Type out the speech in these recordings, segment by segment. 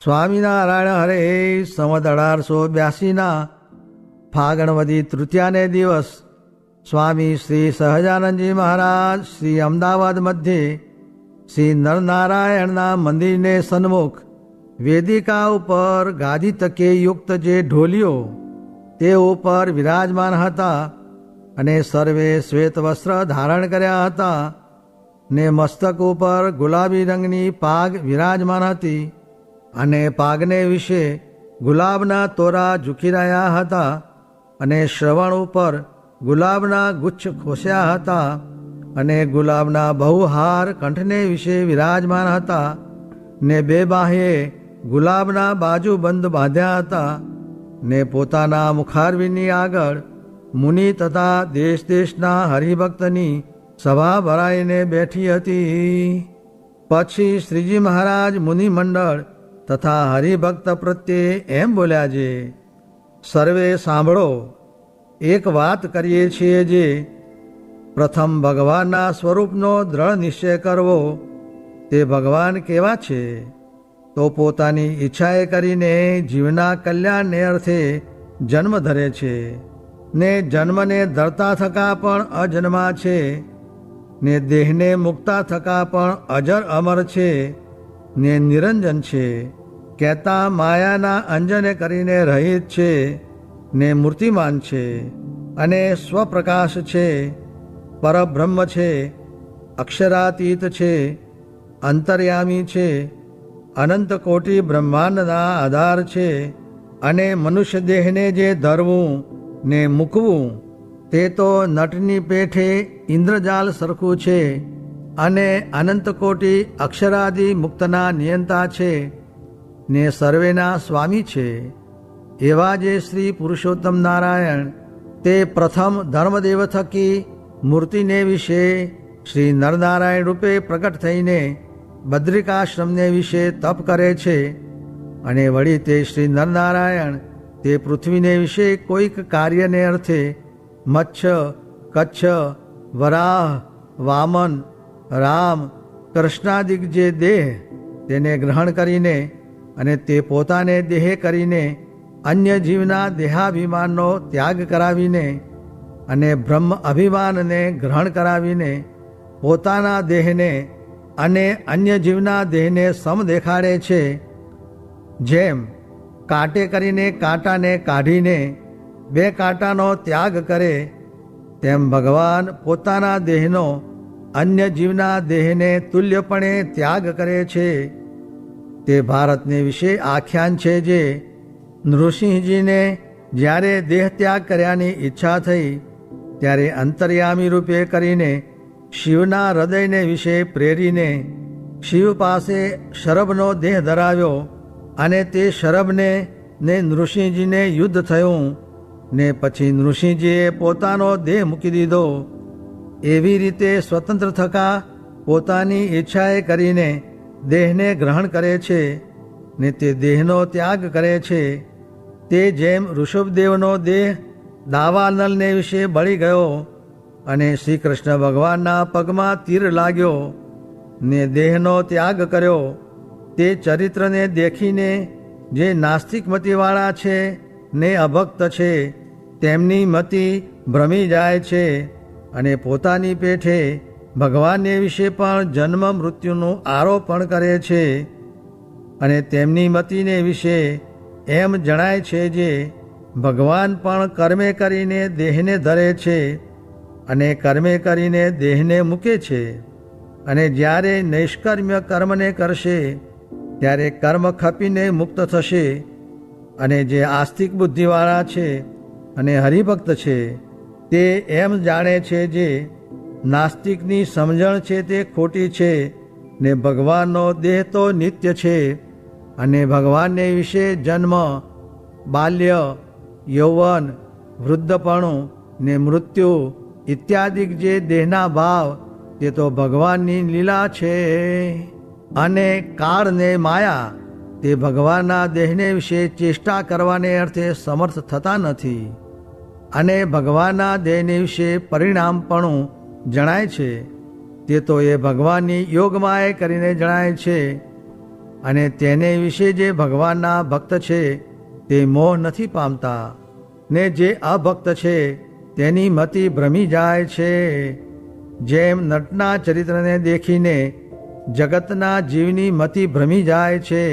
સ્વામિનારાયણ હરે સંવત 1882 ફાગણવદી તૃતીયાને દિવસ સ્વામી શ્રી સહજાનંદજી મહારાજ શ્રી અમદાવાદ મધ્યે શ્રી નરનારાયણના મંદિરને સન્મુખ વેદિકા ઉપર ગાદી તકે યુક્ત જે ઢોલિયો તે ઉપર વિરાજમાન હતા અને સર્વે શ્વેત વસ્ત્ર ધારણ કર્યા હતા ને મસ્તક ઉપર ગુલાબી રંગની પાગ વિરાજમાન હતી અને પાગને વિશે ગુલાબના તોરા ઝૂકી રહ્યા હતા અને શ્રવણ ઉપર ગુલાબના ગુચ્છ ખોસ્યા હતા અને ગુલાબના બહુહાર કંઠને વિશે વિરાજમાન હતા ને બે બાહ્યે ગુલાબના બાજુબંધ બાંધ્યા હતા ને પોતાના મુખારવિંદની આગળ મુનિ તથા દેશ દેશના હરિભક્તની સભા ભરાઈને બેઠી હતી. પછી શ્રીજી મહારાજ મુનિ મંડળ તથા હરિભક્ત પ્રત્યે એમ બોલ્યા છે, સર્વે સાંભળો, એક વાત કરીએ છીએ જે પ્રથમ ભગવાનના સ્વરૂપનો દ્રઢ નિશ્ચય કરવો. તે ભગવાન કેવા છે? તો પોતાની ઈચ્છાએ કરીને જીવના કલ્યાણને અર્થે જન્મ ધરે છે ને જન્મને ધરતા થકા પણ અજન્મા છે ને દેહને મુકતા થકા પણ અજર અમર છે ને નિરંજન છે, કહેતા માયાના અંજને કરીને રહિત છે ને મૂર્તિમાન છે અને સ્વપ્રકાશ છે, પરબ્રહ્મ છે, અક્ષરાતીત છે, અંતર્યામી છે, અનંત કોટી બ્રહ્માંડના આધાર છે અને મનુષ્ય દેહને જે ધરવું ને મૂકવું તે તો નટની પેઠે ઇન્દ્રજાલ સરખું છે અને અનંત કોટી અક્ષરાદિ મુક્તના નિયંતા છે ને સર્વેના સ્વામી છે. એવા જે શ્રી પુરુષોત્તમ નારાયણ તે પ્રથમ ધર્મદેવ થકી મૂર્તિને વિશે શ્રી નરનારાયણ રૂપે પ્રગટ થઈને બદ્રિકાશ્રમને વિશે તપ કરે છે અને વળી તે શ્રી નરનારાયણ તે પૃથ્વીને વિશે કોઈક કાર્યને અર્થે મચ્છ, કચ્છ, વરાહ, વામન, રામ, કૃષ્ણાદિક જે દેહ તેને ગ્રહણ કરીને અને તે પોતાને દેહ કરીને અન્ય જીવના દેહાભિમાનનો ત્યાગ કરાવીને અને બ્રહ્મ અભિમાનને ગ્રહણ કરાવીને પોતાના દેહને અને અન્ય જીવના દેહને સમ દેખાડે છે. જેમ કાંટે કરીને કાંટાને કાઢીને બે કાંટાનો ત્યાગ કરે તેમ ભગવાન પોતાના દેહનો અન્ય જીવના દેહને તુલ્યપણે ત્યાગ કરે છે. તે ભારતને વિશે આખ્યાન છે જે નૃસિંહજીને જ્યારે દેહ ત્યાગ કર્યાની ઈચ્છા થઈ ત્યારે અંતર્યામી રૂપે કરીને શિવના હૃદયને વિશે પ્રેરીને શિવ પાસે શરભનો દેહ ધરાવ્યો અને તે શરભને ને નૃસિંહજીને યુદ્ધ થયું ને પછી નૃસિંહજીએ પોતાનો દેહ મૂકી દીધો. એવી રીતે સ્વતંત્ર થકા પોતાની ઈચ્છાએ કરીને દેહને ગ્રહણ કરે છે ને તે દેહનો ત્યાગ કરે છે. તે જેમ ઋષભદેવનો દેહ દાવાનલને વિશે બળી ગયો અને શ્રી કૃષ્ણ ભગવાનના પગમાં તીર લાગ્યો ને દેહનો ત્યાગ કર્યો, તે ચરિત્રને દેખીને જે નાસ્તિક મતિવાળા છે ને અભક્ત છે તેમની મતિ ભ્રમી જાય છે અને પોતાની પેઠે ભગવાનને વિશે પણ જન્મ મૃત્યુનું આરોપણ કરે છે અને તેમની મતિને વિશે એમ જણાય છે જે ભગવાન પણ કર્મે કરીને દેહને ધરે છે અને કર્મે કરીને દેહને મૂકે છે અને જ્યારે નૈષ્કર્મ્ય કર્મને કરશે ત્યારે કર્મ ખપીને મુક્ત થશે. અને જે આસ્તિક બુદ્ધિવાળા છે અને હરિભક્ત છે તે એમ જાણે છે જે નાસ્તિકની સમજણ છે તે ખોટી છે ને ભગવાનનો દેહ તો નિત્ય છે અને ભગવાનને વિશે જન્મ, બાલ્ય, યૌવન, વૃદ્ધપણું ને મૃત્યુ ઇત્યાદિક જે દેહના ભાવ તે તો ભગવાનની લીલા છે અને કાળ ને માયા તે ભગવાનના દેહને વિશે ચેષ્ટા કરવાને અર્થે સમર્થ થતા નથી અને ભગવાનના દેહને વિશે પરિણામપણું જણાય છે તે તો એ ભગવાનની યોગમાએ કરીને જણાય છે અને તેને વિશે જે ભગવાનના ભક્ત છે તે મોહ નથી પામતા, ને જે અભક્ત છે તેની મતિ ભ્રમી જાય છે. જેમ નટના ચરિત્રને દેખીને જગતના જીવની મતિ ભ્રમી જાય છે,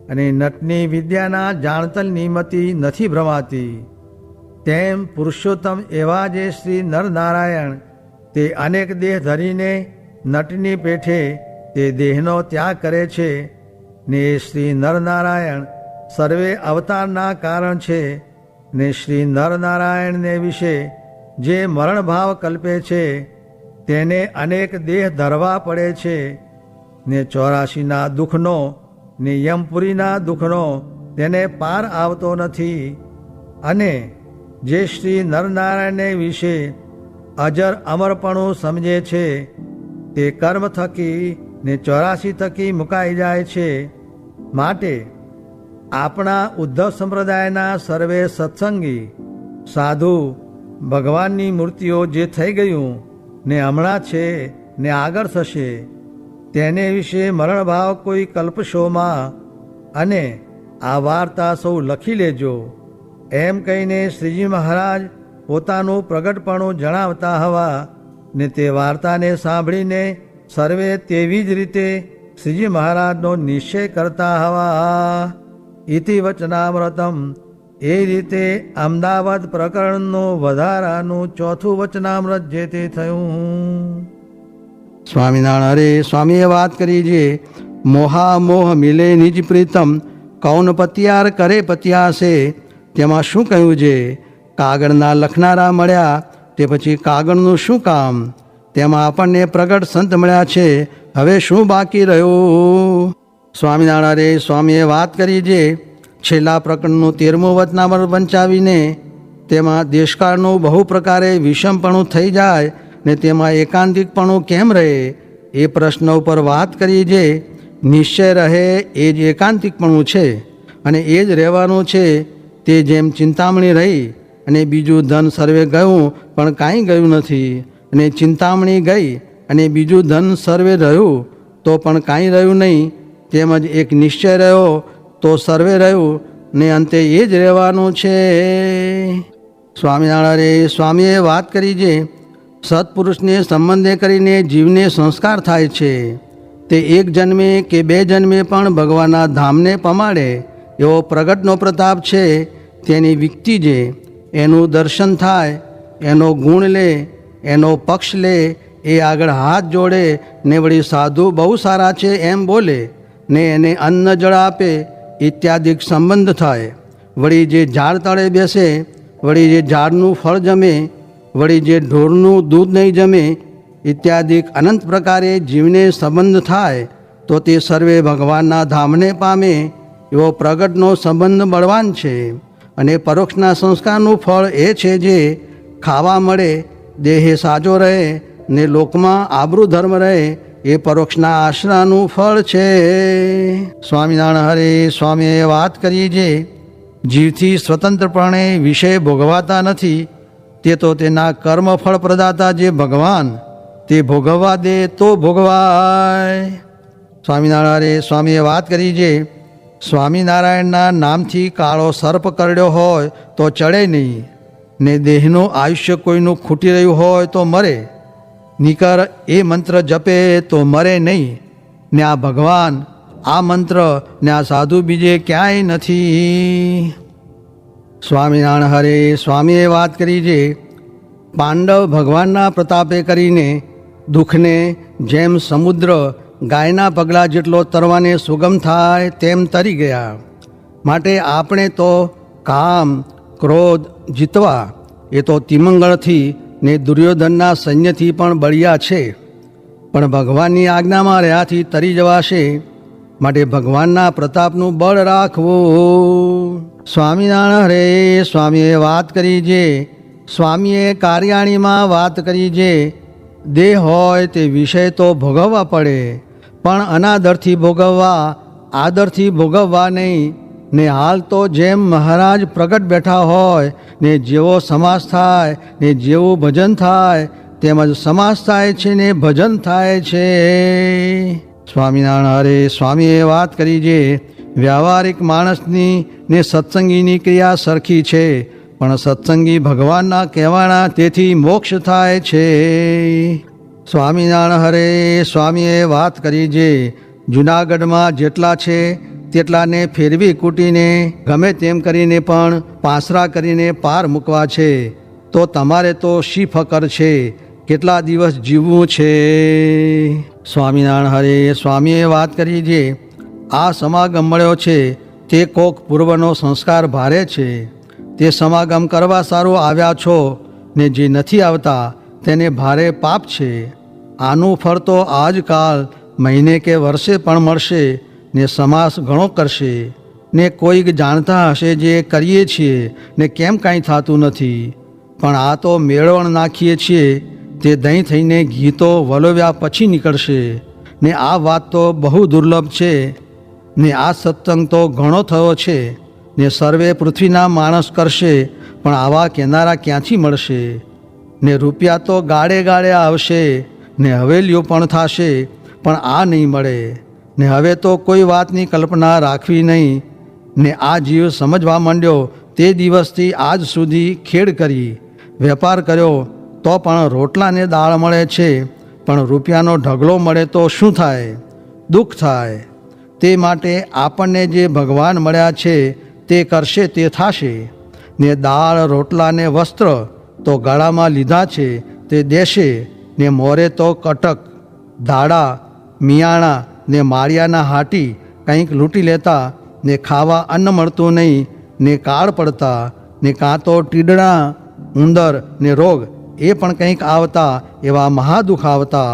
અને નટની વિદ્યાના જાણતલની મતિ નથી ભ્રમાતી, તેમ પુરુષોત્તમ એવા જે શ્રી નરનારાયણ તે અનેક દેહ ધરીને નટની પેઠે તે દેહનો ત્યાગ કરે છે, ને શ્રી નરનારાયણ સર્વે અવતારના કારણ છે, ને શ્રી નરનારાયણને વિશે જે મરણભાવ કલ્પે છે તેને અનેક દેહ ધરવા પડે છે, ને 84ના દુઃખનો ને યમપુરીના દુઃખનો તેને પાર આવતો નથી. અને જે શ્રી નરનારાયણને વિશે અજર અમરપણું સમજે છે તે કર્મ થકી ને 84 થકી મુકાઈ જાય છે. માટે આપણા ઉદ્ધવ સંપ્રદાયના સર્વે સત્સંગી સાધુ ભગવાનની મૂર્તિઓ જે થઈ ગયું ને હમણાં છે ને આગળ થશે તેને વિશે મરણભાવ કોઈ કલ્પશોમાં, અને આ વાર્તા સૌ લખી લેજો, એમ કહીને શ્રીજી મહારાજ પોતાનું પ્રગટપણું જણાવતા હવા, ને તે વાર્તાને સાંભળીને સર્વે તેવી જ રીતે શ્રીજી મહારાજનો નિશ્ચય કરતા હવા. ઇતિ વચનામૃતમ. એ રીતે અમદાવાદ પ્રકરણનું વધારાનું ચોથું વચનામૃત જે તે થયું. સ્વામિનારાયણ. અરે સ્વામીએ વાત કરી છે, મોહા મોહ મિલે નિજ પ્રીતમ, કૌન પતિયાર કરે પતિયાસે. તેમાં શું કહ્યું છે? કાગળના લખનારા મળ્યા તે પછી કાગળનું શું કામ? તેમાં આપણને પ્રગટ સંત મળ્યા છે, હવે શું બાકી રહ્યું? સ્વામિનારાયણ. સ્વામીએ વાત કરી છે, છેલ્લા પ્રકરણનું 13મું વચનામૃત વંચાવીને તેમાં દેશકાળનું બહુ પ્રકારે વિષમપણું થઈ જાય ને તેમાં એકાંતિકપણું કેમ રહે એ પ્રશ્ન ઉપર વાત કરી છે. નિશ્ચય રહે એ જ એકાંતિકપણું છે, અને એ જ રહેવાનું છે. તે જેમ ચિંતામણી રહી અને બીજું ધન સર્વે ગયું પણ કાંઈ ગયું નથી, અને ચિંતામણી ગઈ અને બીજું ધન સર્વે રહ્યું તો પણ કાંઈ રહ્યું નહીં, તેમજ એક નિશ્ચય રહ્યો તો સર્વે રહ્યું ને અંતે એ જ રહેવાનું છે. સ્વામિનારાયણ. સ્વામીએ વાત કરી છે, સત્પુરુષને સંબંધે કરીને જીવને સંસ્કાર થાય છે, તે એક જન્મે કે 2 જન્મે પણ ભગવાનના ધામને પમાડે એવો પ્રગટનો પ્રતાપ છે. તેની વિકતિ છે, એનું દર્શન થાય, એનો ગુણ લે, એનો પક્ષ લે, એ આગળ હાથ જોડે ને વળી સાધુ બહુ સારા છે એમ બોલે ને એને અન્ન જળ આપે ઇત્યાદિક સંબંધ થાય. વળી જે ઝાડ તળે બેસે, વળી જે ઝાડનું ફળ જમે, વળી જે ઢોરનું દૂધ નહીં જમે ઇત્યાદિક અનંત પ્રકારે જીવને સંબંધ થાય તો તે સર્વે ભગવાનના ધામને પામે એવો પ્રગટનો સંબંધ બળવાન છે. અને પરોક્ષના સંસ્કારનું ફળ એ છે જે ખાવા મળે, દેહે સાજો રહે ને લોકમાં આબરૂ ધર્મ રહે એ પરોક્ષના આશરાનું ફળ છે. સ્વામિનારાયણ. હરે સ્વામીએ વાત કરી છે, જીવથી સ્વતંત્રપણે વિષય ભોગવાતા નથી, તે તો તેના કર્મફળ પ્રદાતા જે ભગવાન તે ભોગવવા દે તો ભોગવાય. સ્વામિનારાયણ. સ્વામીએ વાત કરી છે, સ્વામિનારાયણના નામથી કાળો સર્પ કરડ્યો હોય તો ચડે નહીં, ને દેહનું આયુષ્ય કોઈનું ખૂટી રહ્યું હોય તો મરે, નિકર એ મંત્ર જપે તો મરે નહીં, ને આ ભગવાન, આ મંત્ર ને આ સાધુ બીજે ક્યાંય નથી. સ્વામિનારાયણ. હરે સ્વામીએ વાત કરી છે, પાંડવ ભગવાનના પ્રતાપે કરીને દુઃખને જેમ સમુદ્ર ગાયના પગલાં જેટલો તરવાને સુગમ થાય તેમ તરી ગયા. માટે આપણે તો કામ ક્રોધ જીતવા એ તો તિમંગળથી ને દુર્યોધનના સૈન્યથી પણ બળિયા છે, પણ ભગવાનની આજ્ઞામાં રહ્યાથી તરી જવાશે. માટે ભગવાનના પ્રતાપનું બળ રાખવું. સ્વામિનારાયણ. હરે સ્વામીએ વાત કરી છે, સ્વામીએ કાર્યાણીમાં વાત કરી છે, દેહ હોય તે વિષય તો ભોગવવા પડે, પણ અનાદરથી ભોગવવા, આદરથી ભોગવવા નહીં. ને હાલ તો જેમ મહારાજ પ્રગટ બેઠા હોય ને જેવો સમાસ થાય ને જેવું ભજન થાય તેમજ સમાસ થાય છે ને ભજન થાય છે. સ્વામિનારાયણ હરે. સ્વામીએ વાત કરી જે વ્યવહારિક માણસની ને સત્સંગીની ક્રિયા સરખી છે, પણ સત્સંગી ભગવાનના કહેવાના તેથી મોક્ષ થાય છે. સ્વામિનારાયણ હરે. સ્વામીએ વાત કરી જે જૂનાગઢમાં જેટલા છે તેટલાને ફેરવી કૂટીને ગમે તેમ કરીને પણ પાસરા કરીને પાર મૂકવા છે, તો તમારે તો શી ફકર છે, કેટલા દિવસ જીવવું છે. સ્વામિનારાયણ હરે. સ્વામીએ વાત કરી જે આ સમાગમ મળ્યો છે તે કોક પૂર્વનો સંસ્કાર ભારે છે, તે સમાગમ કરવા સારું આવ્યા છો ને જે નથી આવતા તેને ભારે પાપ છે. આનું ફળ તો આજકાલ મહિને કે વર્ષે પણ મળશે ને સમાસ ઘણો કરશે ને કોઈક જાણતા હશે જે કરીએ છીએ ને કેમ કાંઈ થતું નથી, પણ આ તો મેળવણ નાખીએ છીએ તે દહીં થઈને ઘી તો વલોવ્યા પછી નીકળશે ને આ વાત તો બહુ દુર્લભ છે ને આ સત્સંગ તો ઘણો થયો છે ને સર્વે પૃથ્વીના માણસ કરશે, પણ આવા કેનારા ક્યાંથી મળશે ને રૂપિયા તો ગાળે ગાળે આવશે ને હવેલીઓ પણ થશે, પણ આ નહીં મળે ને હવે તો કોઈ વાતની કલ્પના રાખવી નહીં ને આ જીવ સમજવા માંડ્યો તે દિવસથી આજ સુધી ખેડ કરી વેપાર કર્યો તો પણ રોટલાને દાળ મળે છે, પણ રૂપિયાનો ઢગલો મળે તો શું થાય, દુઃખ થાય. તે માટે આપણને જે ભગવાન મળ્યા છે તે કરશે તે થશે ને દાળ રોટલા ને વસ્ત્ર તો ગળામાં લીધા છે તે દેશે ને મોરે તો કટક ધાડા મિયાણા ને માળિયાના હાટી કંઈક લૂંટી લેતા ને ખાવા અન્ન મળતું નહીં ને કાળ પડતા ને કાં તો ટીડણા ઉંદર ને રોગ એ પણ કંઈક આવતા, એવા મહાદુઃખ આવતા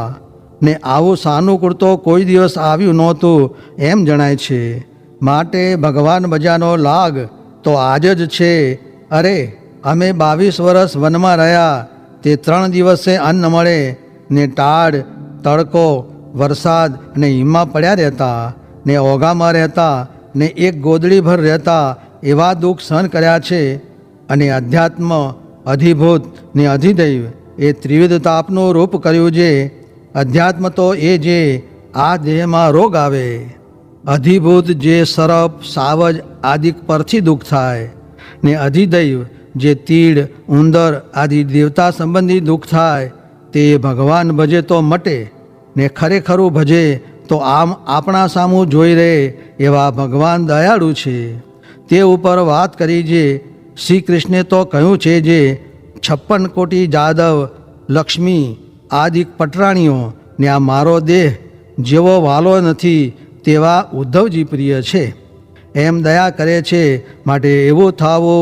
ને આવું સાનુકૂળ તો કોઈ દિવસ આવ્યું નહોતું એમ જણાય છે. માટે ભગવાન બજાનો લાગ તો આજ જ છે. અરે અમે 22 વર્ષ વનમાં રહ્યા તે 3 દિવસે અન્ન મળે ને ટાઢ તડકો વરસાદ અને હિમમાં પડ્યા રહેતા ને ઓઘામાં રહેતા ને એક ગોદડીભર રહેતા, એવા દુઃખ સહન કર્યા છે. અને અધ્યાત્મ અધિભૂત ને અધિદૈવ એ ત્રિવિધ તાપનું રૂપ કર્યું છે. અધ્યાત્મ તો એ જે આ દેહમાં રોગ આવે, અધિભૂત જે સરપ સાવજ આદિ પરથી દુઃખ થાય ને અધિદૈવ જે તીડ ઉંદર આદિ દેવતા સંબંધી દુઃખ થાય, તે ભગવાન ભજે તો મટે ને ખરેખરું ભજે તો આમ આપણા સામું જોઈ રહે એવા ભગવાન દયાળુ છે. તે ઉપર વાત કરી જે શ્રી કૃષ્ણે તો કહ્યું છે જે 56 કોટી જાદવ લક્ષ્મી આદિ પટરાણીઓ ને આ મારો દેહ જેવો વાલો નથી તેવા ઉદ્ધવજી પ્રિય છે એમ દયા કરે છે. માટે એવું થાવું